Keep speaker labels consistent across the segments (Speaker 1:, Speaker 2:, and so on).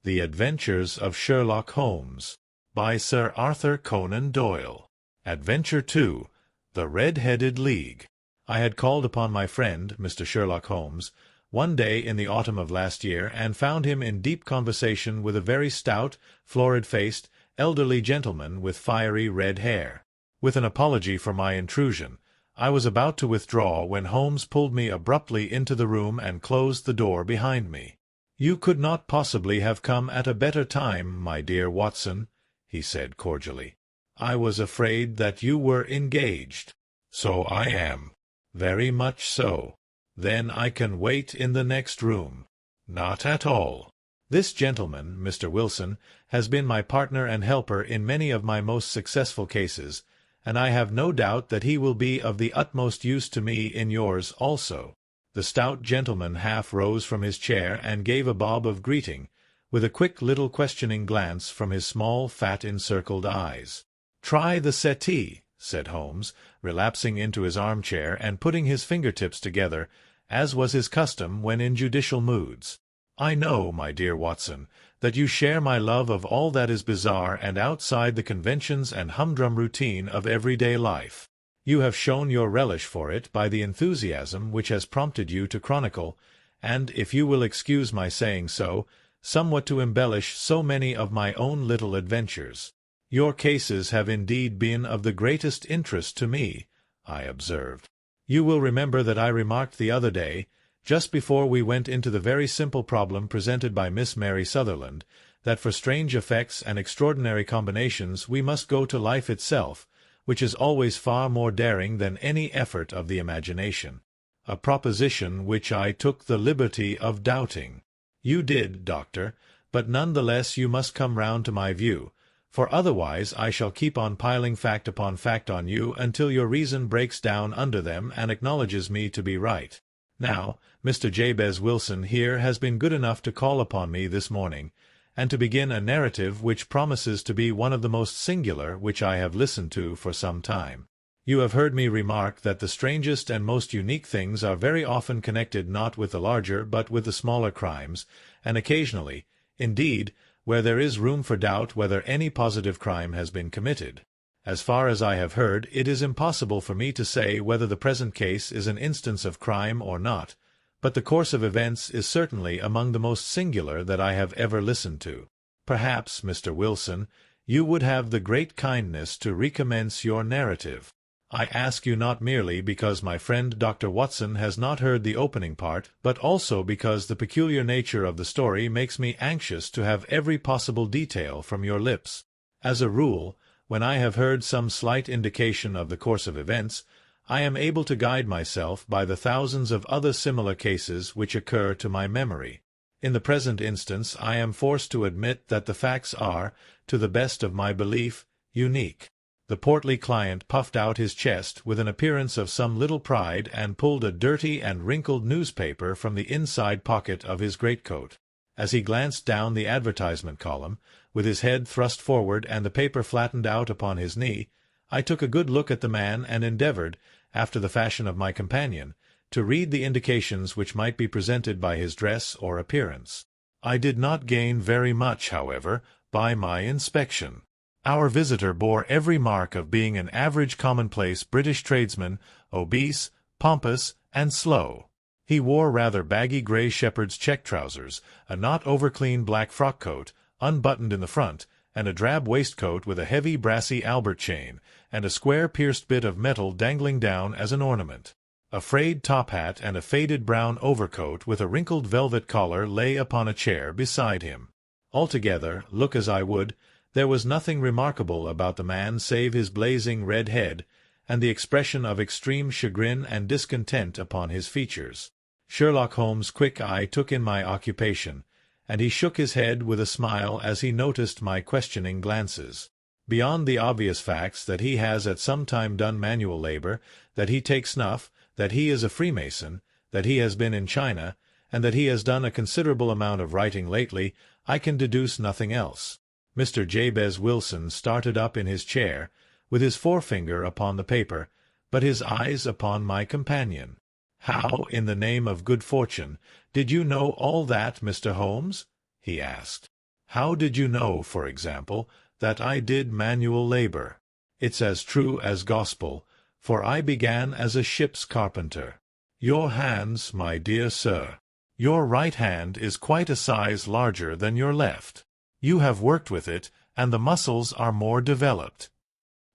Speaker 1: The Adventures of Sherlock Holmes, by Sir Arthur Conan Doyle. Adventure 2, The Red-Headed League. I had called upon my friend, Mr. Sherlock Holmes, one day in the autumn of last year, and found him in deep conversation with a very stout, florid-faced, elderly gentleman with fiery red hair. With an apology for my intrusion, I was about to withdraw when Holmes pulled me abruptly into the room and closed the door behind me. "You could not possibly have come at a better time, my dear Watson," he said cordially. "I was afraid that you were engaged." "So I am." "Very much so. Then I can wait in the next room." "Not at all. This gentleman, Mr. Wilson, has been my partner and helper in many of my most successful cases, and I have no doubt that he will be of the utmost use to me in yours also." The stout gentleman half rose from his chair and gave a bob of greeting, with a quick little questioning glance from his small, fat, encircled eyes. "Try the settee," said Holmes, relapsing into his armchair and putting his fingertips together, as was his custom when in judicial moods. "I know, my dear Watson, that you share my love of all that is bizarre and outside the conventions and humdrum routine of everyday life. You have shown your relish for it by the enthusiasm which has prompted you to chronicle, and, if you will excuse my saying so, somewhat to embellish so many of my own little adventures. Your cases have indeed been of the greatest interest to me," I observed. "You will remember that I remarked the other day, just before we went into the very simple problem presented by Miss Mary Sutherland, that for strange effects and extraordinary combinations we must go to life itself, which is always far more daring than any effort of the imagination, a proposition which I took the liberty of doubting. You did, Doctor, but none the less you must come round to my view, for otherwise I shall keep on piling fact upon fact on you until your reason breaks down under them and acknowledges me to be right. Now, Mr. Jabez Wilson here has been good enough to call upon me this morning, and to begin a narrative which promises to be one of the most singular which I have listened to for some time. You have heard me remark that the strangest and most unique things are very often connected not with the larger but with the smaller crimes, and occasionally, indeed, where there is room for doubt whether any positive crime has been committed. As far as I have heard, it is impossible for me to say whether the present case is an instance of crime or not, but the course of events is certainly among the most singular that I have ever listened to. Perhaps, Mr. Wilson, you would have the great kindness to recommence your narrative. I ask you not merely because my friend Dr. Watson has not heard the opening part, but also because the peculiar nature of the story makes me anxious to have every possible detail from your lips. As a rule, when I have heard some slight indication of the course of events, I am able to guide myself by the thousands of other similar cases which occur to my memory. In the present instance I am forced to admit that the facts are, to the best of my belief, unique. The portly client puffed out his chest with an appearance of some little pride and pulled a dirty and wrinkled newspaper from the inside pocket of his greatcoat. As he glanced down the advertisement column, with his head thrust forward and the paper flattened out upon his knee, I took a good look at the man and endeavored, after the fashion of my companion, to read the indications which might be presented by his dress or appearance. I did not gain very much, however, by my inspection. Our visitor bore every mark of being an average commonplace British tradesman, obese, pompous, and slow. He wore rather baggy grey shepherd's check trousers, a not over-clean black frock-coat, unbuttoned in the front, and a drab waistcoat with a heavy brassy Albert chain, and a square pierced bit of metal dangling down as an ornament. A frayed top hat and a faded brown overcoat with a wrinkled velvet collar lay upon a chair beside him. Altogether, look as I would, there was nothing remarkable about the man save his blazing red head, and the expression of extreme chagrin and discontent upon his features. Sherlock Holmes' quick eye took in my occupation, and he shook his head with a smile as he noticed my questioning glances. Beyond the obvious facts that he has at some time done manual labor, that he takes snuff, that he is a Freemason, that he has been in China, and that he has done a considerable amount of writing lately, I can deduce nothing else. Mr. Jabez Wilson started up in his chair, with his forefinger upon the paper, but his eyes upon my companion. "How, in the name of good fortune, did you know all that, Mr. Holmes?" he asked. How did you know, for example, that I did manual labor? It's as true as gospel, for I began as a ship's carpenter. Your hands, my dear sir. Your right hand is quite a size larger than your left. You have worked with it, and the muscles are more developed.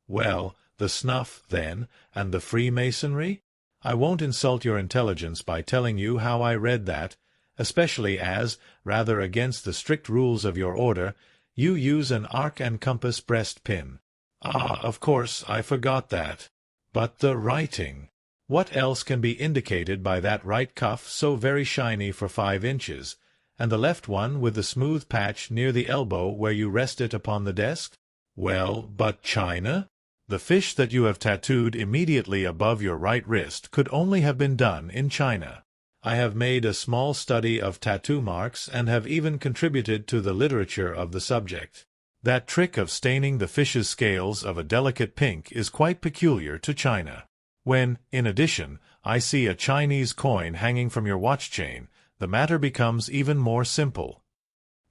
Speaker 1: Well, the snuff, then, and the Freemasonry? I won't insult your intelligence by telling you how I read that, especially as, rather against the strict rules of your order, you use an arc and compass breastpin. Ah, of course, I forgot that. But the writing! What else can be indicated by that right cuff so very shiny for 5 inches, and the left one with the smooth patch near the elbow where you rest it upon the desk? Well, but China? The fish that you have tattooed immediately above your right wrist could only have been done in China. I have made a small study of tattoo marks and have even contributed to the literature of the subject. That trick of staining the fish's scales of a delicate pink is quite peculiar to China. When, in addition, I see a Chinese coin hanging from your watch chain, the matter becomes even more simple.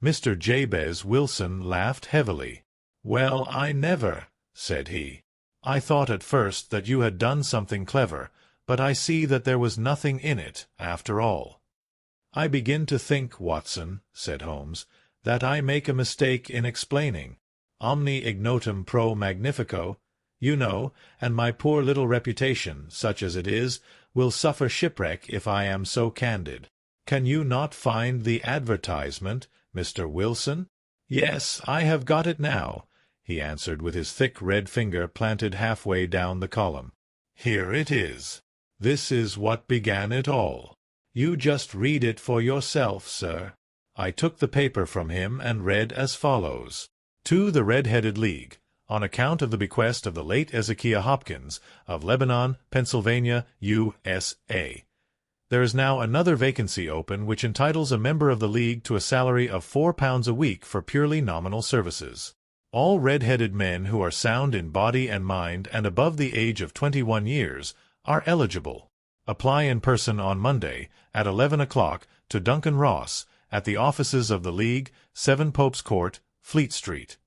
Speaker 1: Mr. Jabez Wilson laughed heavily. "Well, I never," said he. "I thought at first that you had done something clever, but I see that there was nothing in it, after all." "I begin to think, Watson," said Holmes, "that I make a mistake in explaining. Omni ignotum pro magnifico, you know, and my poor little reputation, such as it is, will suffer shipwreck if I am so candid. Can you not find the advertisement, Mr. Wilson?" "Yes, I have got it now," he answered with his thick red finger planted halfway down the column. "Here it is. This is what began it all. You just read it for yourself, sir." I took the paper from him and read as follows: "To the Red-Headed League, on account of the bequest of the late Ezekiah Hopkins, of Lebanon, Pennsylvania, U.S.A. There is now another vacancy open which entitles a member of the League to a salary of £4 a week for purely nominal services. All red-headed men who are sound in body and mind and above the age of 21 years are eligible. Apply in person on Monday, at 11 o'clock, to Duncan Ross, at the offices of the League, 7 Pope's Court, Fleet Street."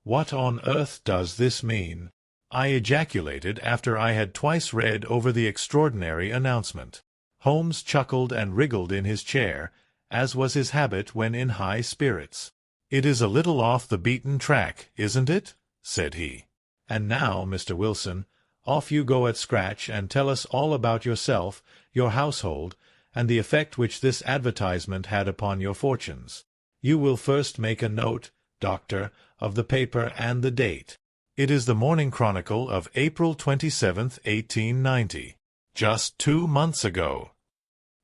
Speaker 1: "What on earth does this mean?" I ejaculated after I had twice read over the extraordinary announcement. Holmes chuckled and wriggled in his chair, as was his habit when in high spirits. "It is a little off the beaten track, isn't it?" said he. "And now, Mr. Wilson, off you go at scratch and tell us all about yourself, your household, and the effect which this advertisement had upon your fortunes. You will first make a note, Doctor, of the paper and the date. It is the Morning Chronicle of April 27th, 1890. Just 2 months ago.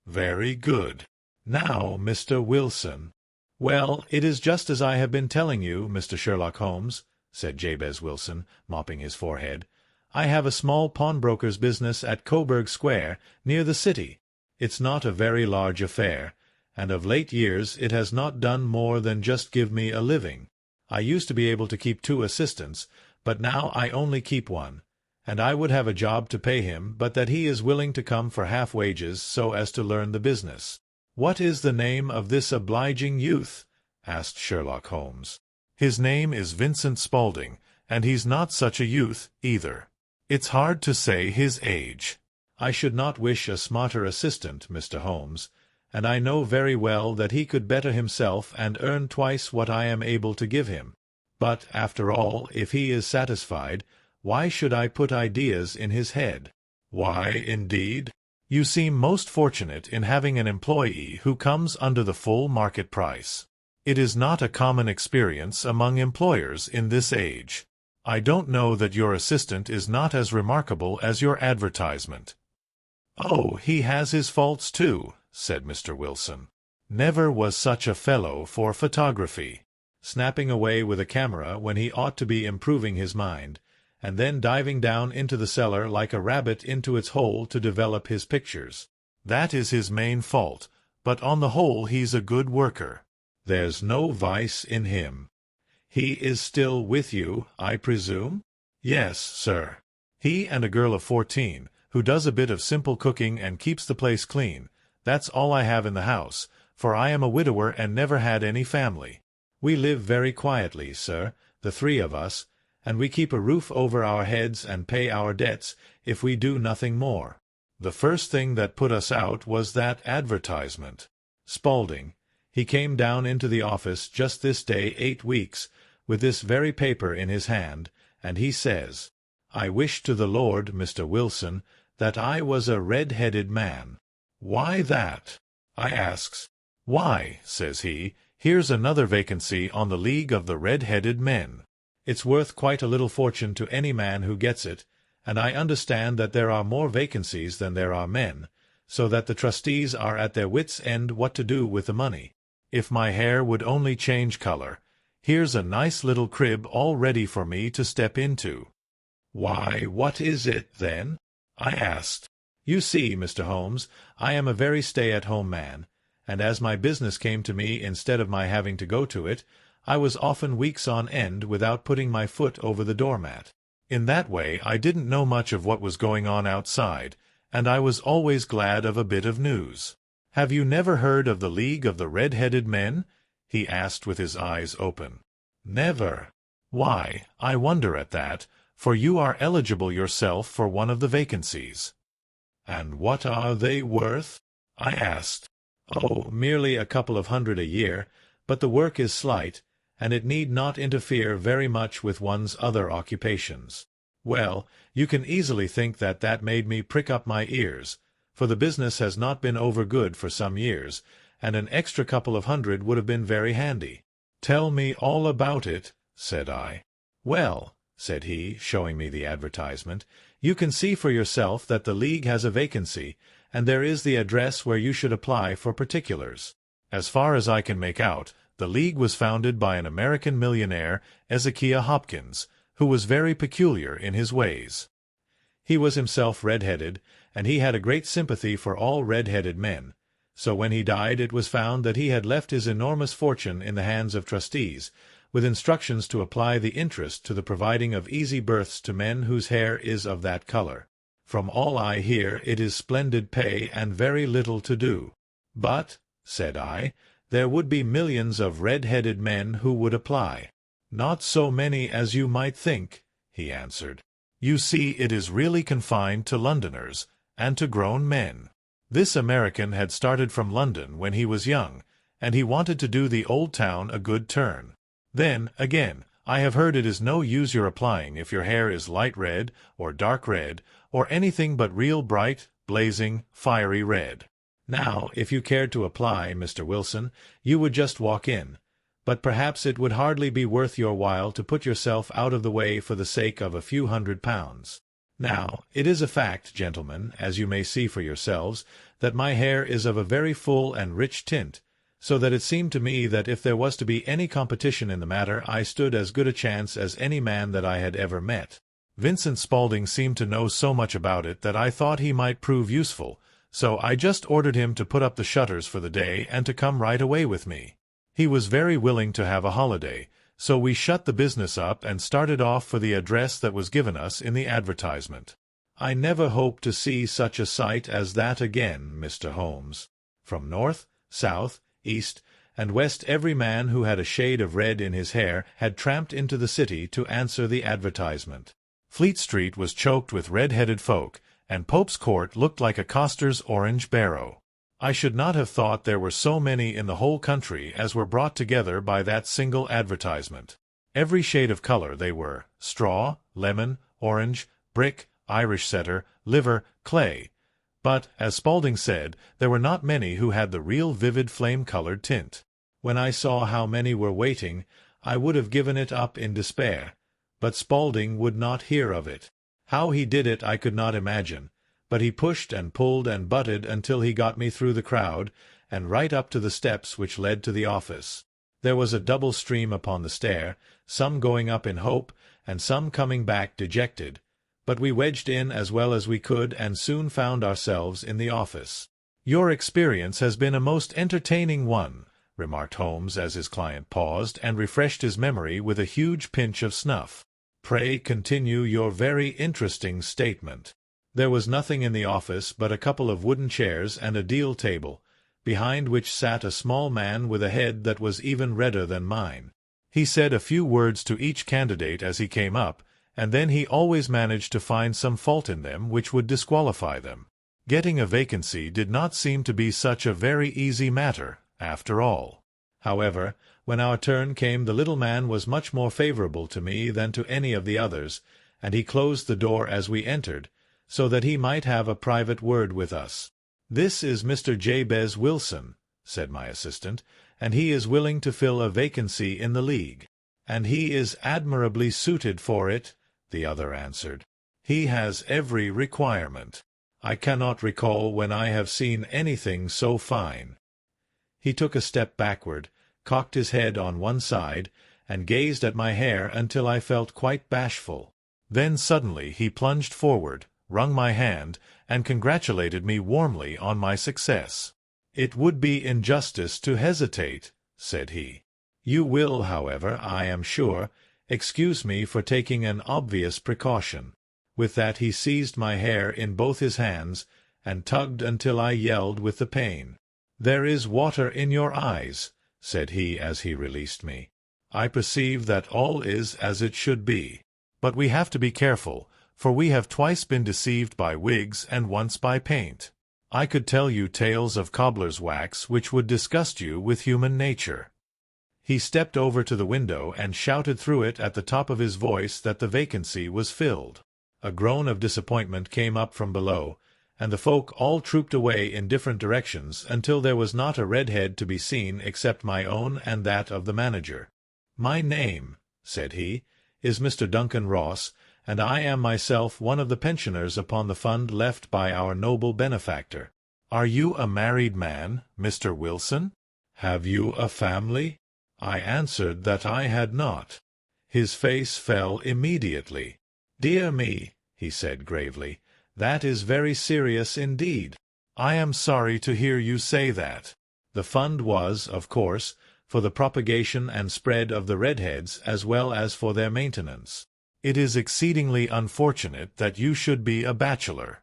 Speaker 1: Very good. Now, Mr. Wilson." "Well, it is just as I have been telling you, Mr. Sherlock Holmes," said Jabez Wilson, mopping his forehead. "I have a small pawnbroker's business at Coburg Square, near the city. It's not a very large affair, and of late years it has not done more than just give me a living. I used to be able to keep 2 assistants, but now I only keep 1, and I would have a job to pay him but that he is willing to come for half wages so as to learn the business." "What is the name of this obliging youth?" asked Sherlock Holmes. "His name is Vincent Spaulding, and he's not such a youth, either. It's hard to say his age. I should not wish a smarter assistant, Mr. Holmes, and I know very well that he could better himself and earn twice what I am able to give him. But, after all, if he is satisfied, why should I put ideas in his head?" "Why, indeed? You seem most fortunate in having an employee who comes under the full market price. It is not a common experience among employers in this age. I don't know that your assistant is not as remarkable as your advertisement." "Oh, he has his faults too," said Mr. Wilson. "Never was such a fellow for photography. Snapping away with a camera when he ought to be improving his mind, and then diving down into the cellar like a rabbit into its hole to develop his pictures. That is his main fault, but on the whole he's a good worker. There's no vice in him. He is still with you, I presume?" "Yes, sir. He and a girl of 14, who does a bit of simple cooking and keeps the place clean. That's all I have in the house, for I am a widower and never had any family. We live very quietly, sir, the three of us, and we keep a roof over our heads and pay our debts if we do nothing more. The first thing that put us out was that advertisement. Spaulding, he came down into the office just this day 8 weeks, with this very paper in his hand, and he says, "I wish to the Lord, Mr. Wilson, that I was a red-headed man." "Why that?" I asks. "Why," says he, "here's another vacancy on the League of the Red-Headed Men. It's worth quite a little fortune to any man who gets it, and I understand that there are more vacancies than there are men, so that the trustees are at their wits' end what to do with the money. If my hair would only change color, here's a nice little crib all ready for me to step into." "Why, what is it, then?" I asked. "You see, Mr. Holmes, I am a very stay-at-home man, and as my business came to me instead of my having to go to it, I was often weeks on end without putting my foot over the doormat. In that way I didn't know much of what was going on outside, and I was always glad of a bit of news. Have you never heard of the League of the Red-Headed Men?" he asked with his eyes open. "Never." "Why, I wonder at that, for you are eligible yourself for one of the vacancies." "And what are they worth?" I asked. "Oh, merely a couple of hundred a year, but the work is slight, and it need not interfere very much with one's other occupations." Well, you can easily think that that made me prick up my ears, for the business has not been over good for some years, and an extra couple of hundred would have been very handy. "Tell me all about it," said I. "Well," said he, showing me the advertisement, "you can see for yourself that the League has a vacancy, and there is the address where you should apply for particulars. As far as I can make out, the League was founded by an American millionaire, Ezekiah Hopkins, who was very peculiar in his ways. He was himself red-headed, and he had a great sympathy for all red-headed men. So when he died it was found that he had left his enormous fortune in the hands of trustees, with instructions to apply the interest to the providing of easy berths to men whose hair is of that color. From all I hear, it is splendid pay and very little to do. But," said I, "there would be millions of red-headed men who would apply." "Not so many as you might think," he answered. "You see, it is really confined to Londoners, and to grown men." This American had started from London when he was young, and he wanted to do the old town a good turn. Then, again, I have heard it is no use your applying if your hair is light red, or dark red, or anything but real bright, blazing, fiery red. Now, if you cared to apply, Mr. Wilson, you would just walk in, but perhaps it would hardly be worth your while to put yourself out of the way for the sake of a few £100. Now, it is a fact, gentlemen, as you may see for yourselves, that my hair is of a very full and rich tint, so that it seemed to me that if there was to be any competition in the matter I stood as good a chance as any man that I had ever met. Vincent Spaulding seemed to know so much about it that I thought he might prove useful, so I just ordered him to put up the shutters for the day and to come right away with me. He was very willing to have a holiday, so we shut the business up and started off for the address that was given us in the advertisement. I never hope to see such a sight as that again, Mr. Holmes. From north, south, east, and west every man who had a shade of red in his hair had tramped into the city to answer the advertisement. Fleet Street was choked with red-headed folk, and Pope's Court looked like a coster's orange barrow. I should not have thought there were so many in the whole country as were brought together by that single advertisement. Every shade of color they were: straw, lemon, orange, brick, Irish setter, liver, clay. But, as Spaulding said, there were not many who had the real vivid flame-colored tint. When I saw how many were waiting, I would have given it up in despair. But Spaulding would not hear of it. How he did it I could not imagine, but he pushed and pulled and butted until he got me through the crowd, and right up to the steps which led to the office. There was a double stream upon the stair, some going up in hope, and some coming back dejected. But we wedged in as well as we could and soon found ourselves in the office. "Your experience has been a most entertaining one," remarked Holmes as his client paused and refreshed his memory with a huge pinch of snuff. "Pray continue your very interesting statement." There was nothing in the office but a couple of wooden chairs and a deal table, behind which sat a small man with a head that was even redder than mine. He said a few words to each candidate as he came up, and then he always managed to find some fault in them which would disqualify them. Getting a vacancy did not seem to be such a very easy matter, after all. However, when our turn came, the little man was much more favorable to me than to any of the others, and he closed the door as we entered, so that he might have a private word with us. "This is Mr. Jabez Wilson," said my assistant, "and he is willing to fill a vacancy in the League." "And he is admirably suited for it," the other answered. "He has every requirement. I cannot recall when I have seen anything so fine." He took a step backward, cocked his head on one side, and gazed at my hair until I felt quite bashful. Then suddenly he plunged forward, wrung my hand, and congratulated me warmly on my success. "It would be injustice to hesitate," said he. "You will, however, I am sure, excuse me for taking an obvious precaution." With that he seized my hair in both his hands, and tugged until I yelled with the pain. "There is water in your eyes," said he as he released me. "I perceive that all is as it should be. But we have to be careful, for we have twice been deceived by wigs and once by paint. I could tell you tales of cobbler's wax which would disgust you with human nature." He stepped over to the window and shouted through it at the top of his voice that the vacancy was filled. A groan of disappointment came up from below, and the folk all trooped away in different directions until there was not a red head to be seen except my own and that of the manager. "My name," said he, "is Mr. Duncan Ross, and I am myself one of the pensioners upon the fund left by our noble benefactor. Are you a married man, Mr. Wilson? Have you a family?" I answered that I had not. His face fell immediately. "Dear me," he said gravely, "that is very serious indeed. I am sorry to hear you say that. The fund was, of course, for the propagation and spread of the redheads as well as for their maintenance. It is exceedingly unfortunate that you should be a bachelor."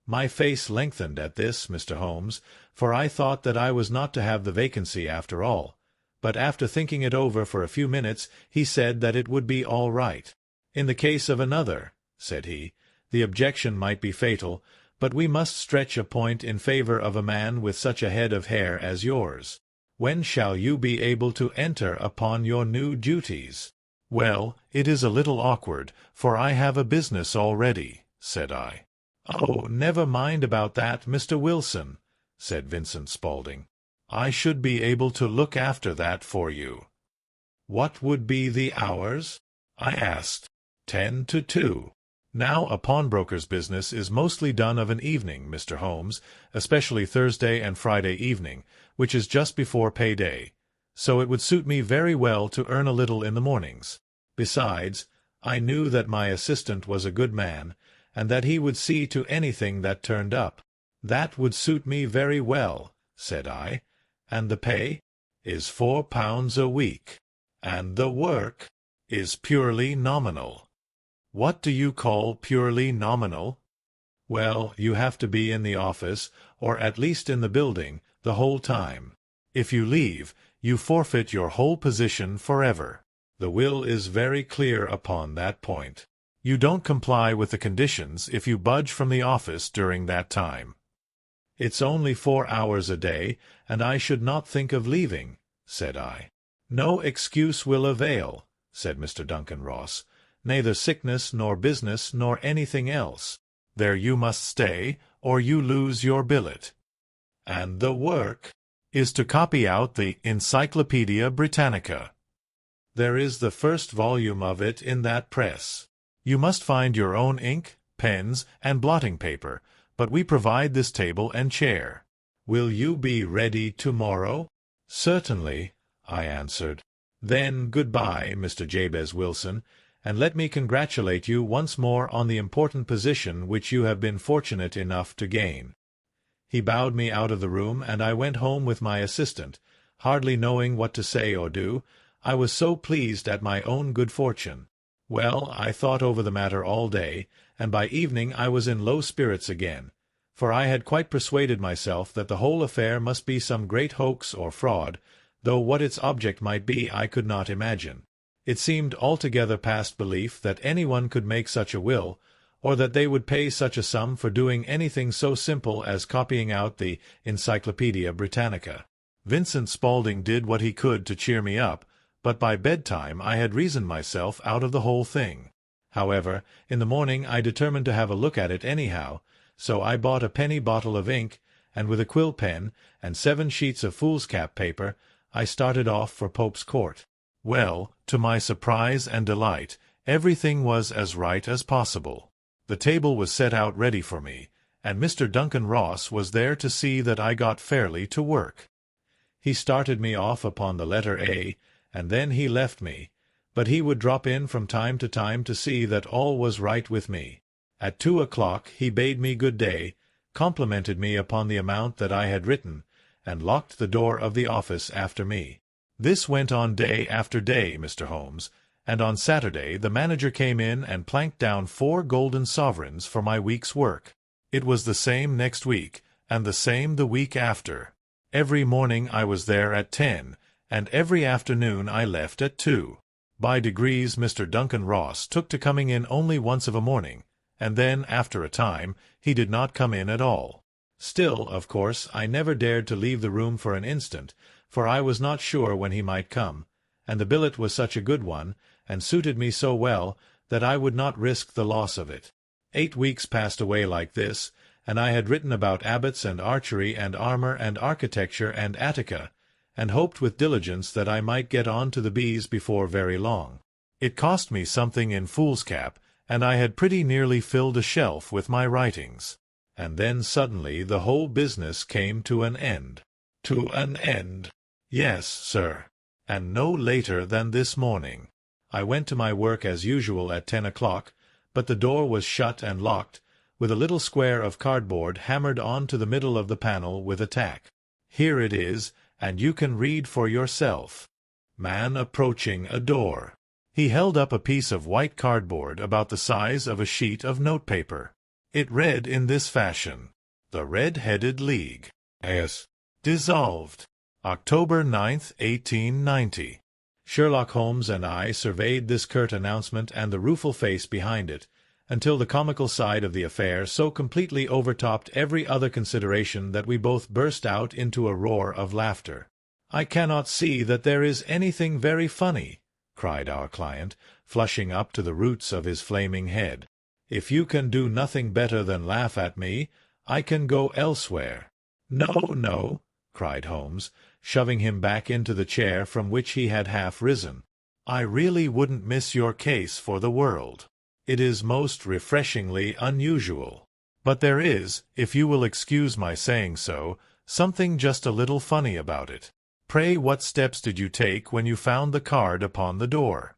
Speaker 1: My face lengthened at this, Mr. Holmes, for I thought that I was not to have the vacancy after all. But after thinking it over for a few minutes, he said that it would be all right. "In the case of another," said he, "the objection might be fatal, but we must stretch a point in favor of a man with such a head of hair as yours. When shall you be able to enter upon your new duties?" "Well, it is a little awkward, for I have a business already," said I. "Oh, never mind about that, Mr. Wilson," said Vincent Spaulding. "I should be able to look after that for you." "What would be the hours?" I asked. 10 to 2. Now a pawnbroker's business is mostly done of an evening, Mr. Holmes, especially Thursday and Friday evening, which is just before pay-day. So it would suit me very well to earn a little in the mornings. Besides, I knew that my assistant was a good man, and that he would see to anything that turned up. "That would suit me very well," said I. "And the pay?" "Is £4 a week." "And the work?" "Is purely nominal." "What do you call purely nominal?" "Well, you have to be in the office, or at least in the building, the whole time. If you leave, you forfeit your whole position forever. The will is very clear upon that point. You don't comply with the conditions if you budge from the office during that time." "It's only 4 hours a day, and I should not think of leaving," said I. "No excuse will avail," said Mr. Duncan Ross. "Neither sickness nor business nor anything else. There you must stay, or you lose your billet." "And the work?" "Is to copy out the Encyclopaedia Britannica. There is the first volume of it in that press. You must find your own ink, pens, and blotting paper, but we provide this table and chair." "Will you be ready tomorrow?" "Certainly," I answered. "Then good-bye, Mr. Jabez Wilson, and let me congratulate you once more on the important position which you have been fortunate enough to gain." He bowed me out of the room, and I went home with my assistant, hardly knowing what to say or do. I was so pleased at my own good fortune. Well, I thought over the matter all day, and by evening I was in low spirits again, for I had quite persuaded myself that the whole affair must be some great hoax or fraud, though what its object might be I could not imagine. It seemed altogether past belief that anyone could make such a will, or that they would pay such a sum for doing anything so simple as copying out the Encyclopaedia Britannica. Vincent Spaulding did what he could to cheer me up, but by bedtime I had reasoned myself out of the whole thing. However, in the morning I determined to have a look at it anyhow, so I bought a penny bottle of ink, and with a quill pen and 7 sheets of foolscap paper, I started off for Pope's Court. Well, to my surprise and delight, everything was as right as possible. The table was set out ready for me, and Mr. Duncan Ross was there to see that I got fairly to work. He started me off upon the letter A, and then he left me, but he would drop in from time to time to see that all was right with me. At 2 o'clock he bade me good day, complimented me upon the amount that I had written, and locked the door of the office after me. This went on day after day, Mr. Holmes, and on Saturday the manager came in and planked down 4 golden sovereigns for my week's work. It was the same next week, and the same the week after. Every morning I was there at 10, and every afternoon I left at 2. By degrees Mr. Duncan Ross took to coming in only once of a morning, and then, after a time, he did not come in at all. Still, of course, I never dared to leave the room for an instant, for I was not sure when he might come, and the billet was such a good one, and suited me so well, that I would not risk the loss of it. 8 weeks passed away like this, and I had written about abbots and archery and armour and architecture and Attica, and hoped with diligence that I might get on to the bees before very long. It cost me something in foolscap, and I had pretty nearly filled a shelf with my writings. And then suddenly the whole business came to an end. To an end? Yes, sir. And no later than this morning. I went to my work as usual at 10 o'clock, but the door was shut and locked, with a little square of cardboard hammered on to the middle of the panel with a tack. Here it is, and you can read for yourself. Man approaching a door. He held up a piece of white cardboard about the size of a sheet of notepaper. It read in this fashion: The Red-Headed League. S. Dissolved. October 9th, 1890. Sherlock Holmes and I surveyed this curt announcement and the rueful face behind it, until the comical side of the affair so completely overtopped every other consideration that we both burst out into a roar of laughter. "I cannot see that there is anything very funny," cried our client, flushing up to the roots of his flaming head. "If you can do nothing better than laugh at me, I can go elsewhere." "No, no," cried Holmes, shoving him back into the chair from which he had half risen. "I really wouldn't miss your case for the world. It is most refreshingly unusual. But there is, if you will excuse my saying so, something just a little funny about it. Pray, what steps did you take when you found the card upon the door?"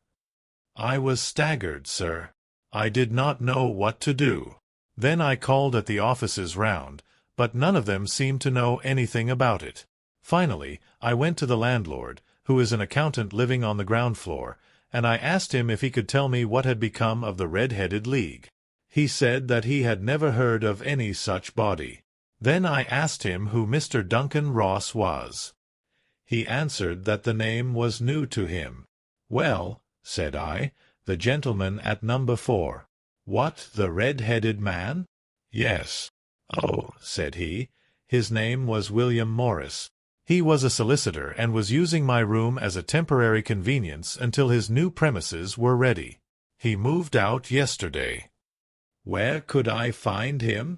Speaker 1: "I was staggered, sir. I did not know what to do. Then I called at the offices round, but none of them seemed to know anything about it. Finally, I went to the landlord, who is an accountant living on the ground floor, and I asked him if he could tell me what had become of the Red-Headed League. He said that he had never heard of any such body. Then I asked him who Mr. Duncan Ross was. He answered that the name was new to him. "Well," said I, "the gentleman at number 4. "What, the red-headed man?" "Yes." "Oh," said he, "his name was William Morris. He was a solicitor, and was using my room as a temporary convenience until his new premises were ready. He moved out yesterday." "Where could I find him?"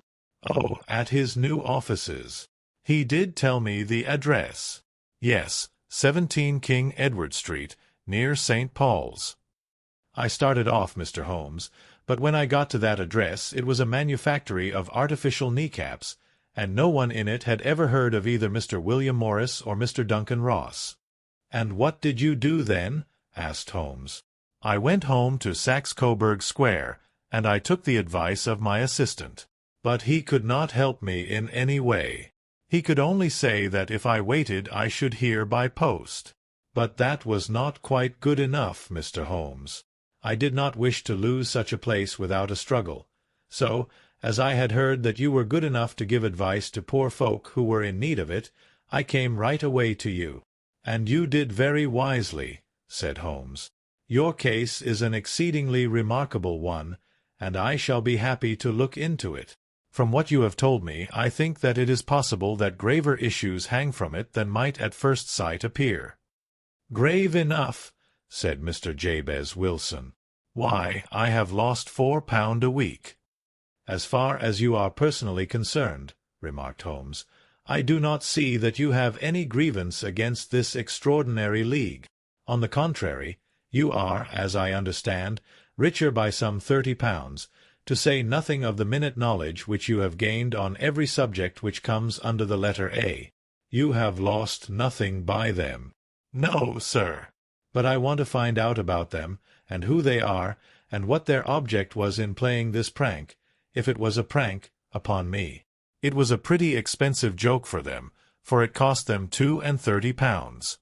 Speaker 1: "Oh, at his new offices. He did tell me the address." "Yes, 17 King Edward Street, near St. Paul's." I started off, Mr. Holmes, but when I got to that address it was a manufactory of artificial kneecaps, and no one in it had ever heard of either Mr. William Morris or Mr. Duncan Ross. "And what did you do then?" asked Holmes. "I went home to Saxe-Coburg Square, and I took the advice of my assistant. But he could not help me in any way. He could only say that if I waited I should hear by post. But that was not quite good enough, Mr. Holmes. I did not wish to lose such a place without a struggle. So, As I had heard that you were good enough to give advice to poor folk who were in need of it, I came right away to you." "And you did very wisely," said Holmes. "Your case is an exceedingly remarkable one, and I shall be happy to look into it. From what you have told me, I think that it is possible that graver issues hang from it than might at first sight appear." "Grave enough," said Mr. Jabez Wilson. "Why, I have lost £4 a week." "As far as you are personally concerned," remarked Holmes, "I do not see that you have any grievance against this extraordinary league. On the contrary, you are, as I understand, richer by some £30, to say nothing of the minute knowledge which you have gained on every subject which comes under the letter A. You have lost nothing by them." "No, sir. But I want to find out about them, and who they are, and what their object was in playing this prank, if it was a prank, upon me. It was a pretty expensive joke for them, for it cost them £32.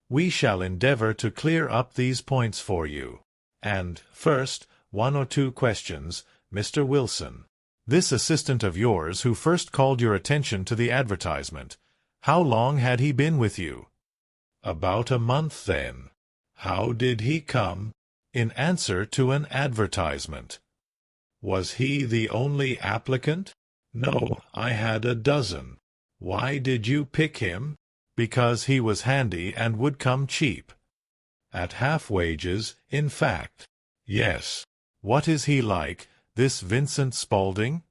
Speaker 1: We shall endeavour to clear up these points for you. And, first, one or two questions, Mr. Wilson. This assistant of yours who first called your attention to the advertisement, how long had he been with you?" "About a month, then." "How did he come?" "In answer to an advertisement." "Was he the only applicant?" "No, I had a dozen." "Why did you pick him?" "Because he was handy and would come cheap." "At half wages, in fact." "Yes." "What is he like, this Vincent Spaulding?"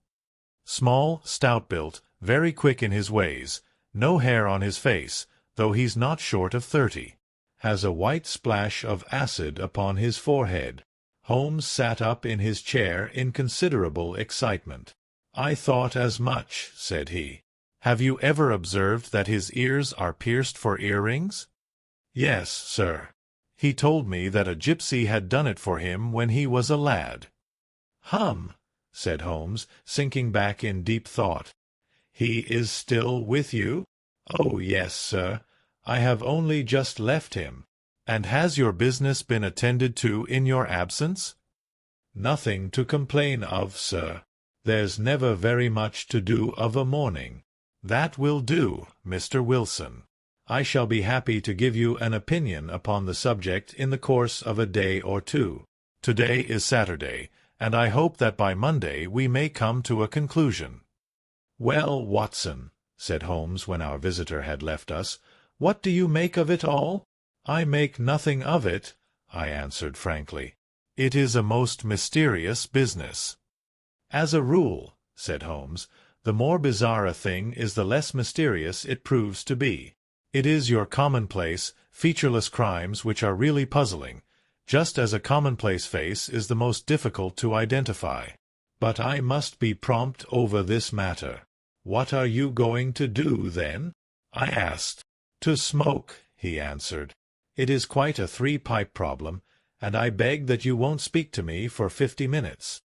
Speaker 1: "Small, stout-built, very quick in his ways, no hair on his face, though he's not short of 30. Has a white splash of acid upon his forehead." Holmes sat up in his chair in considerable excitement. "I thought as much," said he. "Have you ever observed that his ears are pierced for earrings?" "Yes, sir. He told me that a gipsy had done it for him when he was a lad." "Hum," said Holmes, sinking back in deep thought. "He is still with you?" "Oh, yes, sir. I have only just left him." "And has your business been attended to in your absence?" "Nothing to complain of, sir. There's never very much to do of a morning." "That will do, Mr. Wilson. I shall be happy to give you an opinion upon the subject in the course of a day or two. Today is Saturday, and I hope that by Monday we may come to a conclusion." "Well, Watson," said Holmes when our visitor had left us, "what do you make of it all?" "I make nothing of it," I answered frankly. "It is a most mysterious business." "As a rule," said Holmes, "the more bizarre a thing is the less mysterious it proves to be. It is your commonplace, featureless crimes which are really puzzling, just as a commonplace face is the most difficult to identify. But I must be prompt over this matter." "What are you going to do, then?" I asked. "To smoke," he answered. "It is quite a three-pipe problem, and I beg that you won't speak to me for 50 minutes."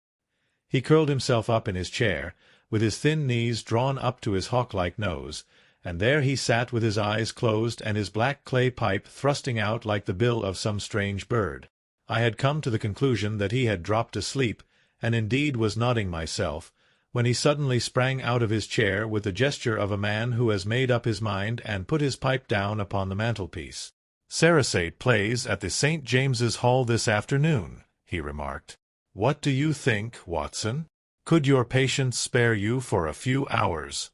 Speaker 1: He curled himself up in his chair, with his thin knees drawn up to his hawk-like nose, and there he sat with his eyes closed and his black clay pipe thrusting out like the bill of some strange bird. I had come to the conclusion that he had dropped asleep, and indeed was nodding myself, when he suddenly sprang out of his chair with the gesture of a man who has made up his mind and put his pipe down upon the mantelpiece. "Sarasate plays at the St. James's Hall this afternoon," he remarked. "What do you think, Watson? Could your patients spare you for a few hours?"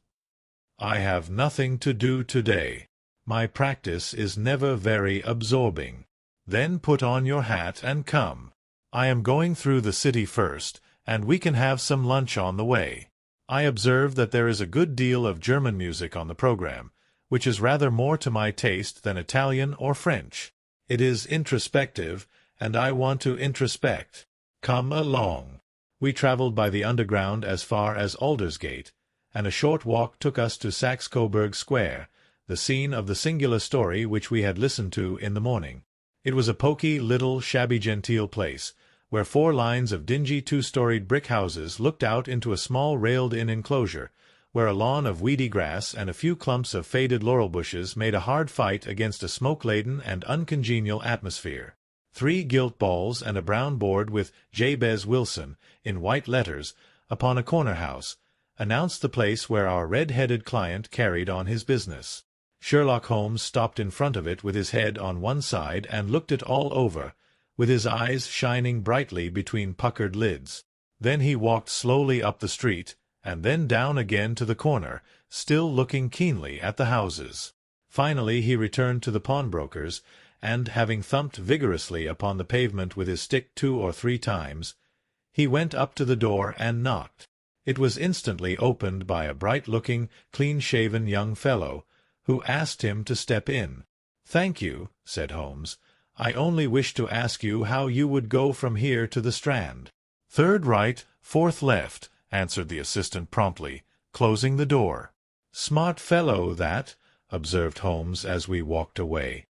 Speaker 1: "I have nothing to do today. My practice is never very absorbing." "Then put on your hat and come. I am going through the city first, and we can have some lunch on the way. I observe that there is a good deal of German music on the program, which is rather more to my taste than Italian or French. It is introspective, and I want to introspect. Come along." We travelled by the Underground as far as Aldersgate, and a short walk took us to Saxe-Coburg Square, the scene of the singular story which we had listened to in the morning. It was a poky, little, shabby-genteel place, where 4 lines of dingy 2-storied brick houses looked out into a small railed-in enclosure, where a lawn of weedy grass and a few clumps of faded laurel bushes made a hard fight against a smoke-laden and uncongenial atmosphere. 3 gilt balls and a brown board with Jabez Wilson, in white letters, upon a corner-house, announced the place where our red-headed client carried on his business. Sherlock Holmes stopped in front of it with his head on one side and looked it all over, with his eyes shining brightly between puckered lids. Then he walked slowly up the street, and then down again to the corner, still looking keenly at the houses. Finally he returned to the pawnbroker's, and, having thumped vigorously upon the pavement with his stick 2 or 3 times, he went up to the door and knocked. It was instantly opened by a bright-looking, clean-shaven young fellow, who asked him to step in. "Thank you," said Holmes. "I only wished to ask you how you would go from here to the Strand." "3rd right, 4th left," answered the assistant promptly, closing the door. "Smart fellow, that," observed Holmes as we walked away.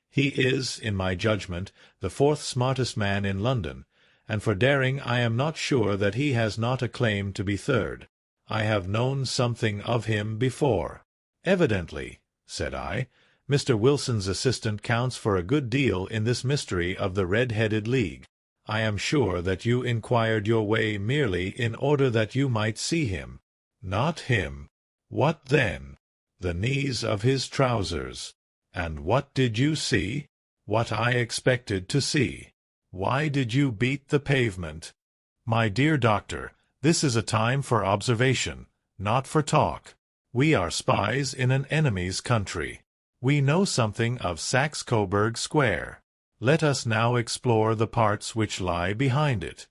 Speaker 1: "He is, in my judgment, the 4th smartest man in London, and for daring I am not sure that he has not a claim to be 3rd. I have known something of him before." "Evidently," said I. "Mr. Wilson's assistant counts for a good deal in this mystery of the Red-Headed League. I am sure that you inquired your way merely in order that you might see him." "Not him." "What then?" "The knees of his trousers." "And what did you see?" "What I expected to see." "Why did you beat the pavement?" "My dear doctor, this is a time for observation, not for talk. We are spies in an enemy's country. We know something of Saxe-Coburg Square. Let us now explore the parts which lie behind it."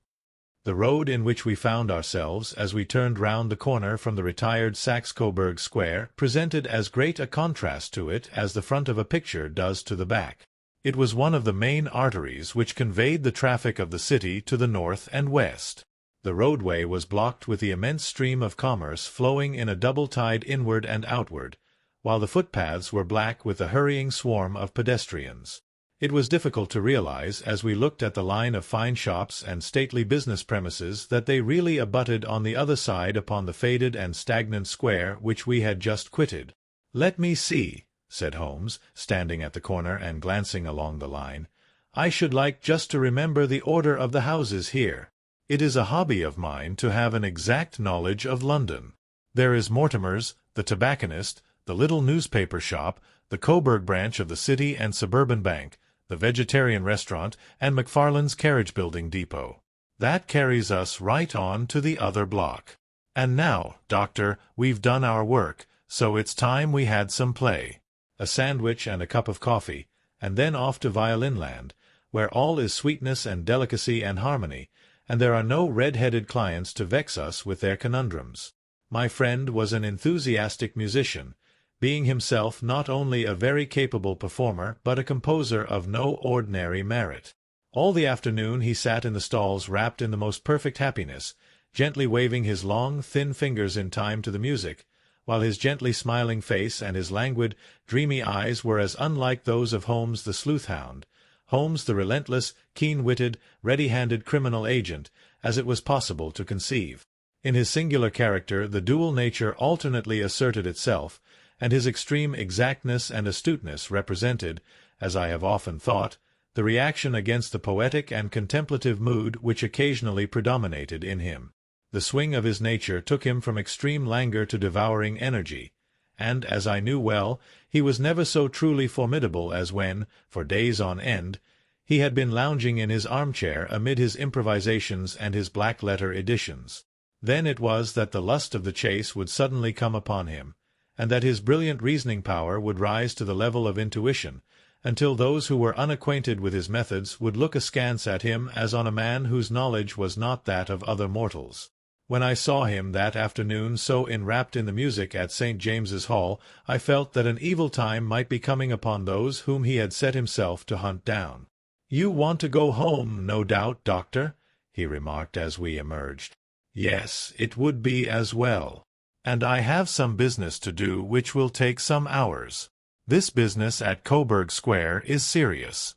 Speaker 1: The road in which we found ourselves as we turned round the corner from the retired Saxe-Coburg Square presented as great a contrast to it as the front of a picture does to the back. It was one of the main arteries which conveyed the traffic of the city to the north and west. The roadway was blocked with the immense stream of commerce flowing in a double tide inward and outward, while the footpaths were black with the hurrying swarm of pedestrians. It was difficult to realize, as we looked at the line of fine shops and stately business premises, that they really abutted on the other side upon the faded and stagnant square which we had just quitted. "Let me see," said Holmes, standing at the corner and glancing along the line. "I should like just to remember the order of the houses here. It is a hobby of mine to have an exact knowledge of London. There is Mortimer's, the tobacconist, the little newspaper shop, the Coburg branch of the City and Suburban Bank, the vegetarian restaurant, and McFarland's carriage-building depot. That carries us right on to the other block. And now, Doctor, we've done our work, so it's time we had some play. A sandwich and a cup of coffee, and then off to Violin-land, where all is sweetness and delicacy and harmony, and there are no red-headed clients to vex us with their conundrums." My friend was an enthusiastic musician, being himself not only a very capable performer but a composer of no ordinary merit. All the afternoon he sat in the stalls wrapped in the most perfect happiness, gently waving his long, thin fingers in time to the music, while his gently smiling face and his languid, dreamy eyes were as unlike those of Holmes the sleuth-hound, Holmes the relentless, keen-witted, ready-handed criminal agent, as it was possible to conceive. In his singular character the dual nature alternately asserted itself, and his extreme exactness and astuteness represented, as I have often thought, the reaction against the poetic and contemplative mood which occasionally predominated in him. The swing of his nature took him from extreme languor to devouring energy, and, as I knew well, he was never so truly formidable as when, for days on end, he had been lounging in his armchair amid his improvisations and his black-letter editions. Then it was that the lust of the chase would suddenly come upon him, and that his brilliant reasoning power would rise to the level of intuition, until those who were unacquainted with his methods would look askance at him as on a man whose knowledge was not that of other mortals. When I saw him that afternoon so enwrapped in the music at St. James's Hall, I felt that an evil time might be coming upon those whom he had set himself to hunt down. "You want to go home, no doubt, Doctor," he remarked as we emerged. "Yes, it would be as well. And I have some business to do which will take some hours. This business at Coburg Square is serious."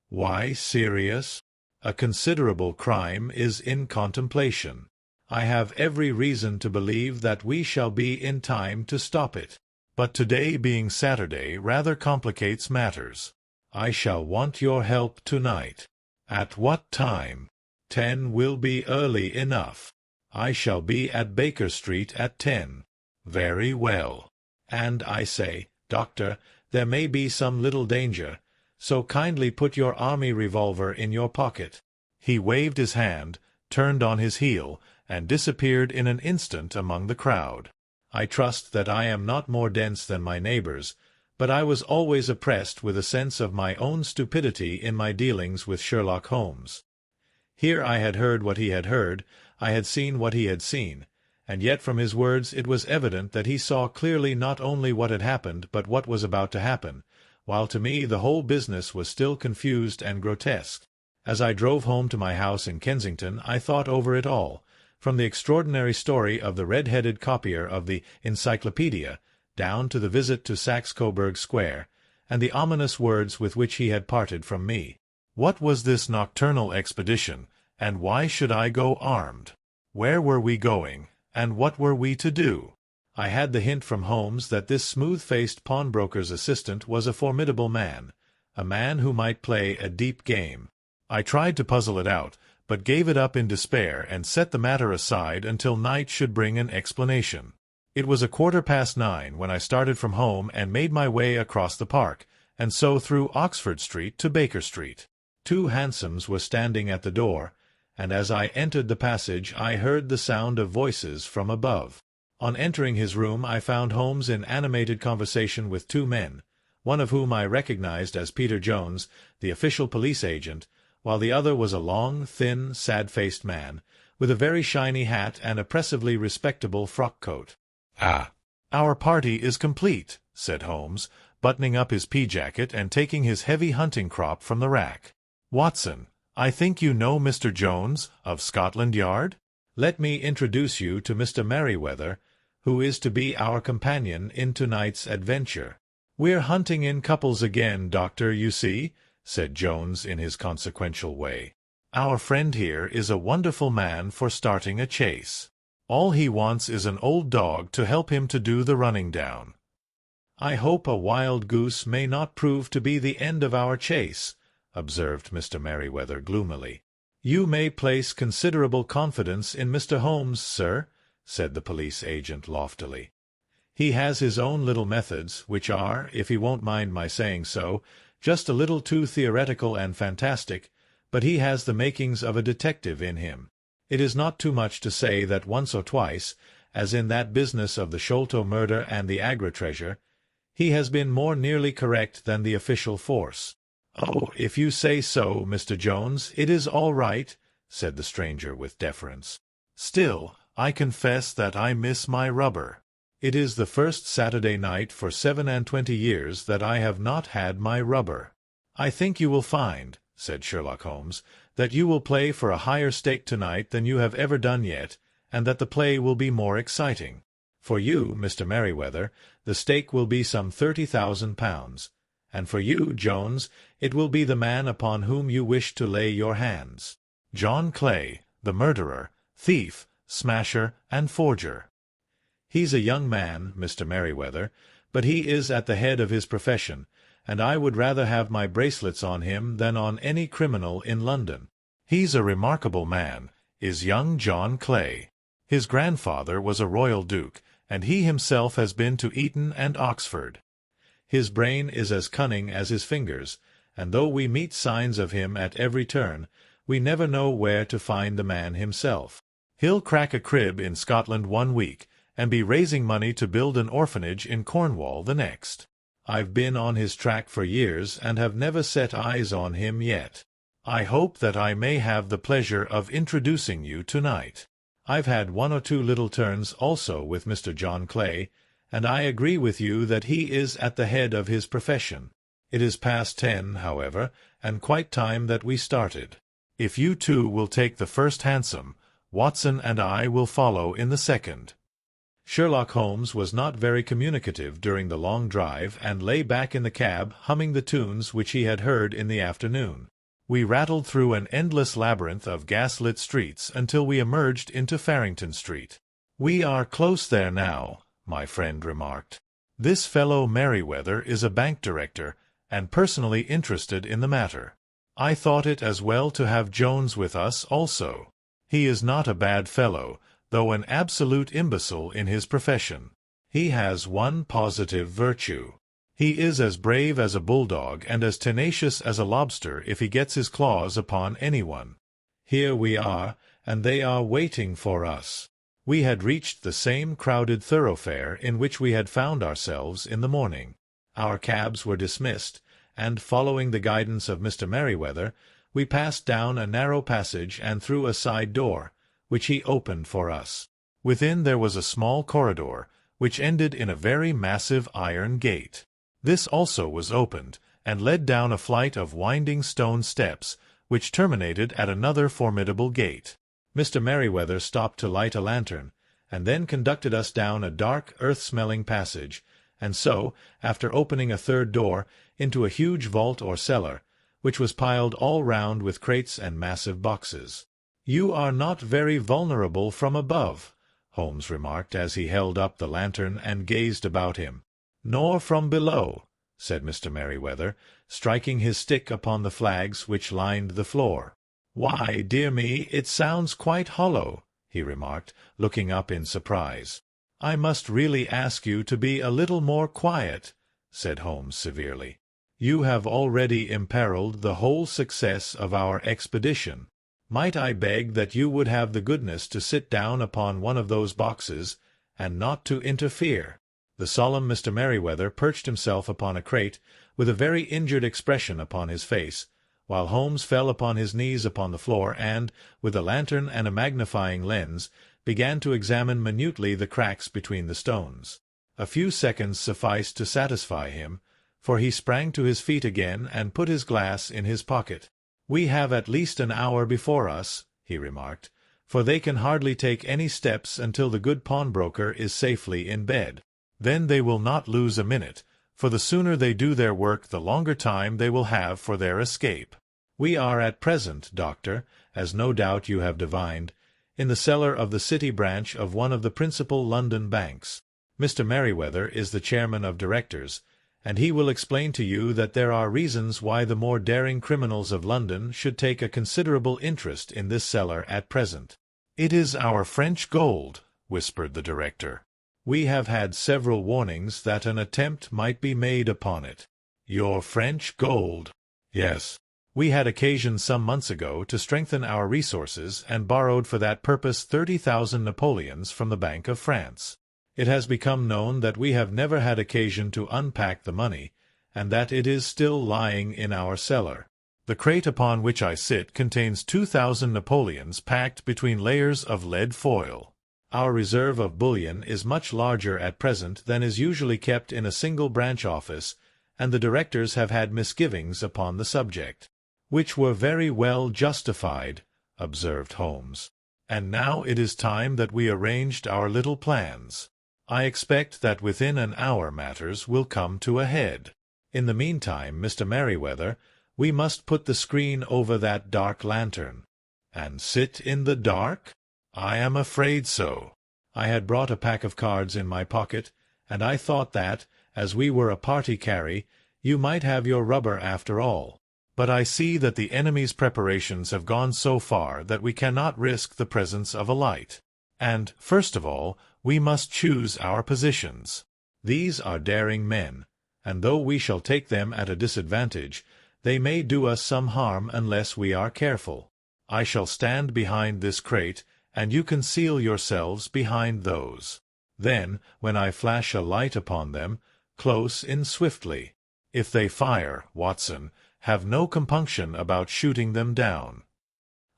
Speaker 1: "Why serious?" "A considerable crime is in contemplation. I have every reason to believe that we shall be in time to stop it. But today being Saturday rather complicates matters. I shall want your help tonight." "At what time?" 10 will be early enough." I shall be at Baker Street at 10. Very well. And I say, Doctor, there may be some little danger, so kindly put your army revolver in your pocket." He waved his hand, turned on his heel, and disappeared in an instant among the crowd. I trust that I am not more dense than my neighbors, but I was always oppressed with a sense of my own stupidity in my dealings with Sherlock Holmes. Here I had heard what he had heard, I had seen what he had seen, and yet from his words it was evident that he saw clearly not only what had happened but what was about to happen, while to me the whole business was still confused and grotesque. As I drove home to my house in Kensington I thought over it all, from the extraordinary story of the red-headed copier of the Encyclopedia, down to the visit to Saxe-Coburg Square, and the ominous words with which he had parted from me. What was this nocturnal expedition, and why should I go armed? Where were we going, and what were we to do? I had the hint from Holmes that this smooth-faced pawnbroker's assistant was a formidable man, a man who might play a deep game. I tried to puzzle it out, but gave it up in despair and set the matter aside until night should bring an explanation. It was 9:15 when I started from home and made my way across the park, and so through Oxford Street to Baker Street. 2 hansoms were standing at the door, and as I entered the passage I heard the sound of voices from above. On entering his room I found Holmes in animated conversation with 2 men, one of whom I recognized as Peter Jones, the official police agent, while the other was a long, thin, sad-faced man, with a very shiny hat and oppressively respectable frock-coat. "Ah, our party is complete," said Holmes, buttoning up his pea-jacket and taking his heavy hunting crop from the rack. "Watson, I think you know Mr. Jones, of Scotland Yard? Let me introduce you to Mr. Merryweather, who is to be our companion in tonight's adventure. We're hunting in couples again, Doctor, you see," said Jones in his consequential way. "Our friend here is a wonderful man for starting a chase. All he wants is an old dog to help him to do the running down." "I hope a wild goose may not prove to be the end of our chase," observed Mr. Merryweather gloomily. "You may place considerable confidence in Mr. Holmes, sir," said the police agent loftily. "He has his own little methods, which are, if he won't mind my saying so, just a little too theoretical and fantastic, but he has the makings of a detective in him. It is not too much to say that once or twice, as in that business of the Sholto murder and the Agra treasure, he has been more nearly correct than the official force." "Oh, if you say so, Mr. Jones, it is all right," said the stranger with deference. "Still, I confess that I miss my rubber. It is the first Saturday night for 27 years that I have not had my rubber." "I think you will find," said Sherlock Holmes, "that you will play for a higher stake tonight than you have ever done yet, and that the play will be more exciting. For you, Mr. Merryweather, the stake will be some £30,000, and for you, Jones, it will be the man upon whom you wish to lay your hands. John Clay, the murderer, thief, smasher, and forger. He's a young man, Mr. Merryweather, but he is at the head of his profession, and I would rather have my bracelets on him than on any criminal in London. He's a remarkable man, is young John Clay. His grandfather was a royal duke, and he himself has been to Eton and Oxford. His brain is as cunning as his fingers, and though we meet signs of him at every turn, we never know where to find the man himself. He'll crack a crib in Scotland 1 week, and be raising money to build an orphanage in Cornwall the next. I've been on his track for years, and have never set eyes on him yet. I hope that I may have the pleasure of introducing you tonight. I've had 1 or 2 little turns also with Mr. John Clay, and I agree with you that he is at the head of his profession. It is past 10, however, and quite time that we started. If you 2 will take the first hansom, Watson and I will follow in the second." Sherlock Holmes was not very communicative during the long drive, and lay back in the cab humming the tunes which he had heard in the afternoon. We rattled through an endless labyrinth of gas-lit streets until we emerged into Farrington Street. "We are close there now," my friend remarked. "This fellow Merryweather is a bank director, and personally interested in the matter. I thought it as well to have Jones with us also. He is not a bad fellow, though an absolute imbecile in his profession. He has one positive virtue. He is as brave as a bulldog and as tenacious as a lobster if he gets his claws upon anyone. Here we are, and they are waiting for us. We had reached the same crowded thoroughfare in which we had found ourselves in the morning. Our cabs were dismissed, and, following the guidance of Mr. Merryweather, we passed down a narrow passage and through a side door, which he opened for us. Within there was a small corridor, which ended in a very massive iron gate. This also was opened, and led down a flight of winding stone steps, which terminated at another formidable gate. Mr. Merryweather stopped to light a lantern, and then conducted us down a dark, earth-smelling passage, and so, after opening a third door, into a huge vault or cellar, which was piled all round with crates and massive boxes. "You are not very vulnerable from above," Holmes remarked as he held up the lantern and gazed about him. "Nor from below," said Mr. Merryweather, striking his stick upon the flags which lined the floor. "Why, dear me, it sounds quite hollow," he remarked, looking up in surprise. "I must really ask you to be a little more quiet," said Holmes severely. "You have already imperiled the whole success of our expedition. Might I beg that you would have the goodness to sit down upon one of those boxes, and not to interfere?" The solemn Mr. Merryweather perched himself upon a crate, with a very injured expression upon his face, while Holmes fell upon his knees upon the floor and, with a lantern and a magnifying lens, began to examine minutely the cracks between the stones. A few seconds sufficed to satisfy him, for he sprang to his feet again and put his glass in his pocket. "We have at least an hour before us," he remarked, "for they can hardly take any steps until the good pawnbroker is safely in bed. Then they will not lose a minute, for the sooner they do their work the longer time they will have for their escape. We are at present, Doctor, as no doubt you have divined, in the cellar of the city branch of one of the principal London banks. Mr. Merryweather is the chairman of directors, and he will explain to you that there are reasons why the more daring criminals of London should take a considerable interest in this cellar at present. "It is our French gold," whispered the director. "We have had several warnings that an attempt might be made upon it." "Your French gold?" "Yes. We had occasion some months ago to strengthen our resources and borrowed for that purpose 30,000 Napoleons from the Bank of France. It has become known that we have never had occasion to unpack the money, and that it is still lying in our cellar. The crate upon which I sit contains 2,000 Napoleons packed between layers of lead foil. Our reserve of bullion is much larger at present than is usually kept in a single branch office, and the directors have had misgivings upon the subject." "Which were very well justified," observed Holmes. "And now it is time that we arranged our little plans. I expect that within an hour matters will come to a head. In the meantime, Mr. Merryweather, we must put the screen over that dark lantern." "And sit in the dark? I am afraid so." I had brought a pack of cards in my pocket, and I thought that, as we were a party carry, you might have your rubber after all. But I see that the enemy's preparations have gone so far that we cannot risk the presence of a light. And, first of all, we must choose our positions. These are daring men, and though we shall take them at a disadvantage, they may do us some harm unless we are careful. I shall stand behind this crate, and you conceal yourselves behind those. Then, when I flash a light upon them, close in swiftly. If they fire, Watson, have no compunction about shooting them down."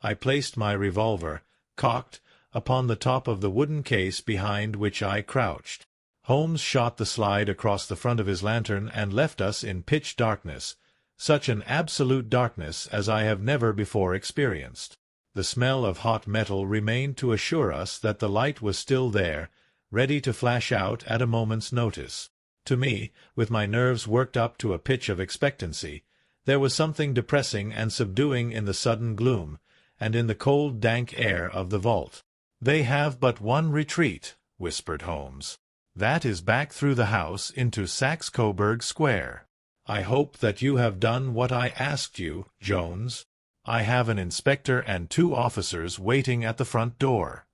Speaker 1: I placed my revolver, cocked, upon the top of the wooden case behind which I crouched. Holmes shot the slide across the front of his lantern and left us in pitch darkness, such an absolute darkness as I have never before experienced. The smell of hot metal remained to assure us that the light was still there, ready to flash out at a moment's notice. To me, with my nerves worked up to a pitch of expectancy, there was something depressing and subduing in the sudden gloom, and in the cold, dank air of the vault. "They have but one retreat," whispered Holmes. "That is back through the house into Saxe-Coburg Square. I hope that you have done what I asked you, Jones. I have an inspector and 2 officers waiting at the front door."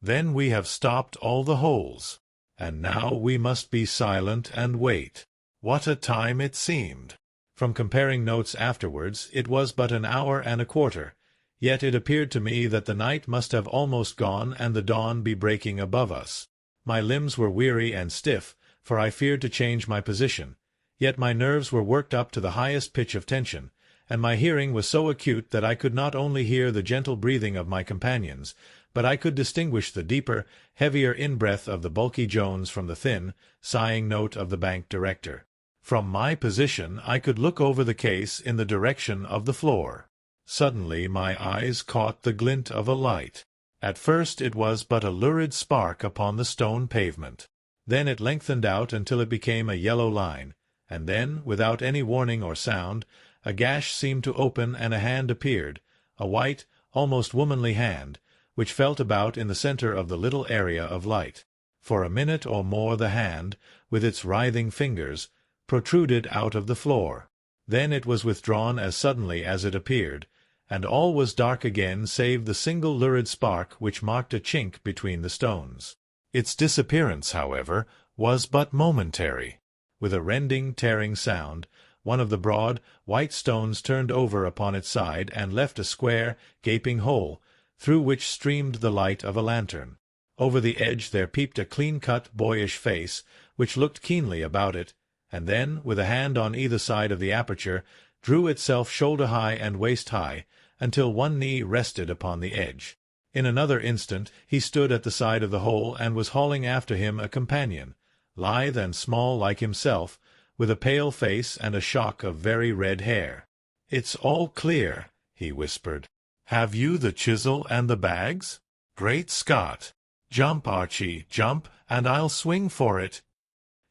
Speaker 1: Then we have stopped all the holes, and now we must be silent and wait. What a time it seemed! From comparing notes afterwards, it was but an hour and a quarter, yet it appeared to me that the night must have almost gone and the dawn be breaking above us. My limbs were weary and stiff, for I feared to change my position, yet my nerves were worked up to the highest pitch of tension, and my hearing was so acute that I could not only hear the gentle breathing of my companions, but I could distinguish the deeper, heavier in-breath of the bulky Jones from the thin, sighing note of the bank director. From my position I could look over the case in the direction of the floor. Suddenly my eyes caught the glint of a light. At first it was but a lurid spark upon the stone pavement. Then it lengthened out until it became a yellow line, and then, without any warning or sound, a gash seemed to open and a hand appeared, a white, almost womanly hand, which felt about in the center of the little area of light. For a minute or more the hand, with its writhing fingers, protruded out of the floor. Then it was withdrawn as suddenly as it appeared, and all was dark again save the single lurid spark which marked a chink between the stones. Its disappearance, however, was but momentary. With a rending, tearing sound, one of the broad, white stones turned over upon its side and left a square, gaping hole, through which streamed the light of a lantern. Over the edge there peeped a clean-cut, boyish face, which looked keenly about it, and then, with a hand on either side of the aperture, drew itself shoulder-high and waist-high, until one knee rested upon the edge. In another instant he stood at the side of the hole and was hauling after him a companion, lithe and small like himself, with a pale face and a shock of very red hair. "It's all clear," he whispered. "Have you the chisel and the bags? Great Scott! Jump, Archie, jump, and I'll swing for it."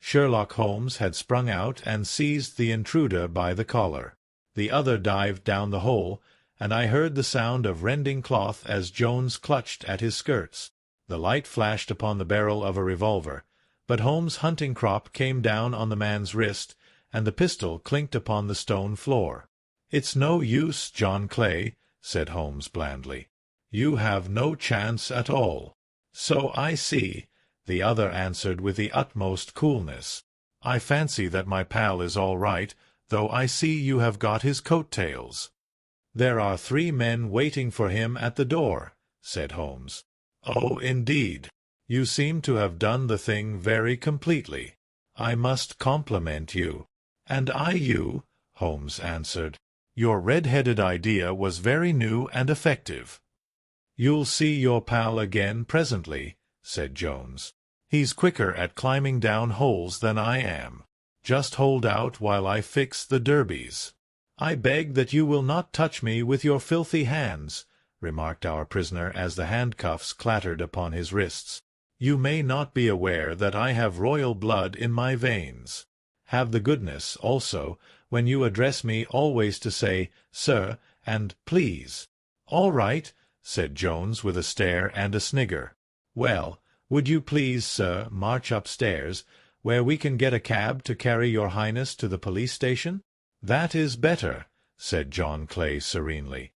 Speaker 1: Sherlock Holmes had sprung out and seized the intruder by the collar. The other dived down the hole, and I heard the sound of rending cloth as Jones clutched at his skirts. The light flashed upon the barrel of a revolver, but Holmes' hunting crop came down on the man's wrist, and the pistol clinked upon the stone floor. "It's no use, John Clay," said Holmes blandly. "You have no chance at all." "So I see," the other answered with the utmost coolness. "I fancy that my pal is all right, though I see you have got his coat-tails." "There are 3 men waiting for him at the door," said Holmes. "Oh, indeed. You seem to have done the thing very completely. I must compliment you." "And I you," Holmes answered. "Your red-headed idea was very new and effective." "You'll see your pal again presently," said Jones. "He's quicker at climbing down holes than I am. Just hold out while I fix the derbies." "I beg that you will not touch me with your filthy hands," remarked our prisoner as the handcuffs clattered upon his wrists. "You may not be aware that I have royal blood in my veins. Have the goodness, also, when you address me always to say 'sir' and 'please.'" "All right," said Jones with a stare and a snigger. "Well, would you please, sir, march upstairs, where we can get a cab to carry your highness to the police station?" "That is better," said John Clay serenely.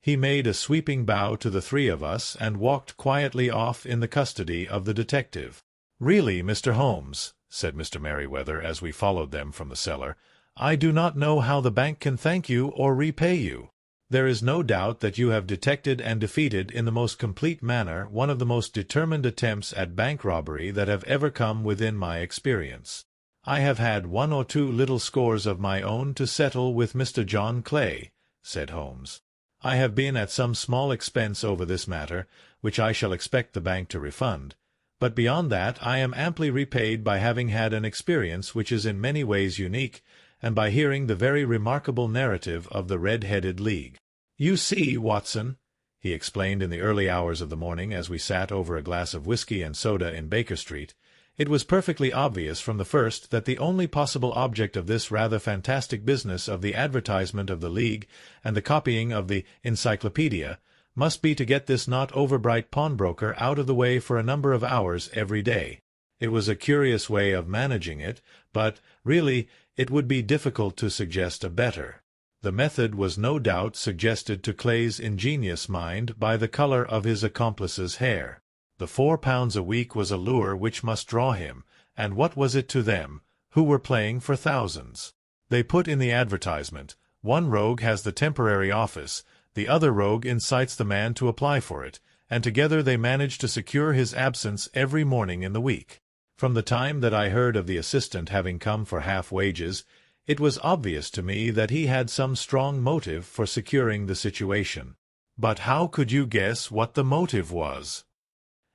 Speaker 1: He made a sweeping bow to the 3 of us and walked quietly off in the custody of the detective. "Really, Mr. Holmes," said Mr. Merryweather as we followed them from the cellar, "I do not know how the bank can thank you or repay you. There is no doubt that you have detected and defeated in the most complete manner one of the most determined attempts at bank robbery that have ever come within my experience. I have had 1 or 2 little scores of my own to settle with Mr. John Clay," said Holmes. "I have been at some small expense over this matter, which I shall expect the bank to refund, but beyond that I am amply repaid by having had an experience which is in many ways unique, and by hearing the very remarkable narrative of the Red-Headed League. You see, Watson," he explained in the early hours of the morning as we sat over a glass of whiskey and soda in Baker Street, "it was perfectly obvious from the first that the only possible object of this rather fantastic business of the advertisement of the League and the copying of the Encyclopedia must be to get this not over-bright pawnbroker out of the way for a number of hours every day. It was a curious way of managing it, but, really, it would be difficult to suggest a better. The method was no doubt suggested to Clay's ingenious mind by the color of his accomplice's hair. The £4 a week was a lure which must draw him, and what was it to them, who were playing for thousands? They put in the advertisement, "One rogue has the temporary office, the other rogue incites the man to apply for it," and together they managed to secure his absence every morning in the week. From the time that I heard of the assistant having come for half wages, it was obvious to me that he had some strong motive for securing the situation. But how could you guess what the motive was?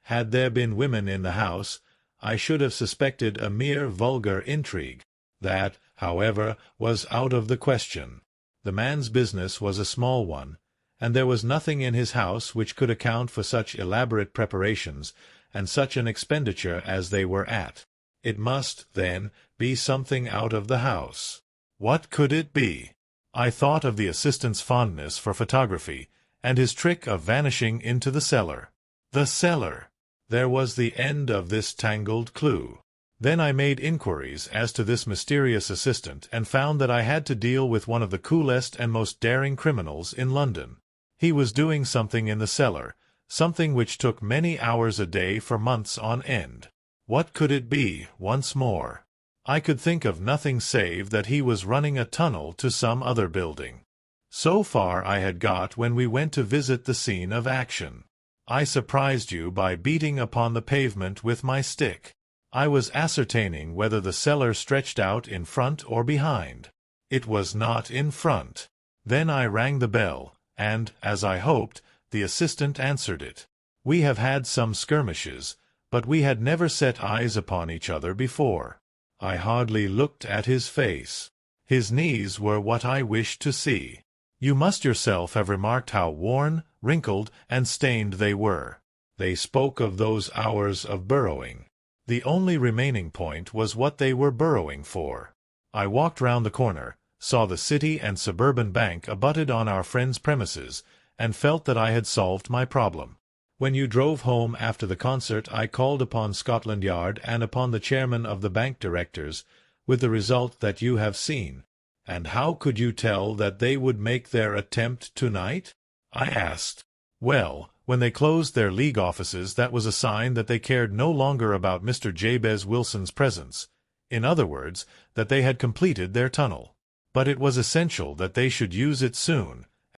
Speaker 1: Had there been women in the house, I should have suspected a mere vulgar intrigue. That, however, was out of the question. The man's business was a small one, and there was nothing in his house which could account for such elaborate preparations and such an expenditure as they were at. It must, then, be something out of the house. What could it be? I thought of the assistant's fondness for photography, and his trick of vanishing into the cellar. The cellar! There was the end of this tangled clue. Then I made inquiries as to this mysterious assistant, and found that I had to deal with one of the coolest and most daring criminals in London. He was doing something in the cellar, something which took many hours a day for months on end. What could it be, once more? I could think of nothing save that he was running a tunnel to some other building. So far I had got when we went to visit the scene of action. I surprised you by beating upon the pavement with my stick. I was ascertaining whether the cellar stretched out in front or behind. It was not in front. Then I rang the bell, and, as I hoped, the assistant answered it. We have had some skirmishes, but we had never set eyes upon each other before. I hardly looked at his face. His knees were what I wished to see. You must yourself have remarked how worn, wrinkled, and stained they were. They spoke of those hours of burrowing. The only remaining point was what they were burrowing for. I walked round the corner, saw the City and Suburban Bank abutted on our friend's premises, and felt that I had solved my problem. When you drove home after the concert, I called upon Scotland Yard and upon the chairman of the bank directors, with the result that you have seen. And how could you tell that they would make their attempt tonight? I asked. Well, when they closed their League offices, that was a sign that they cared no longer about Mr. Jabez Wilson's presence. In other words, that they had completed their tunnel. But it was essential that they should use it soon,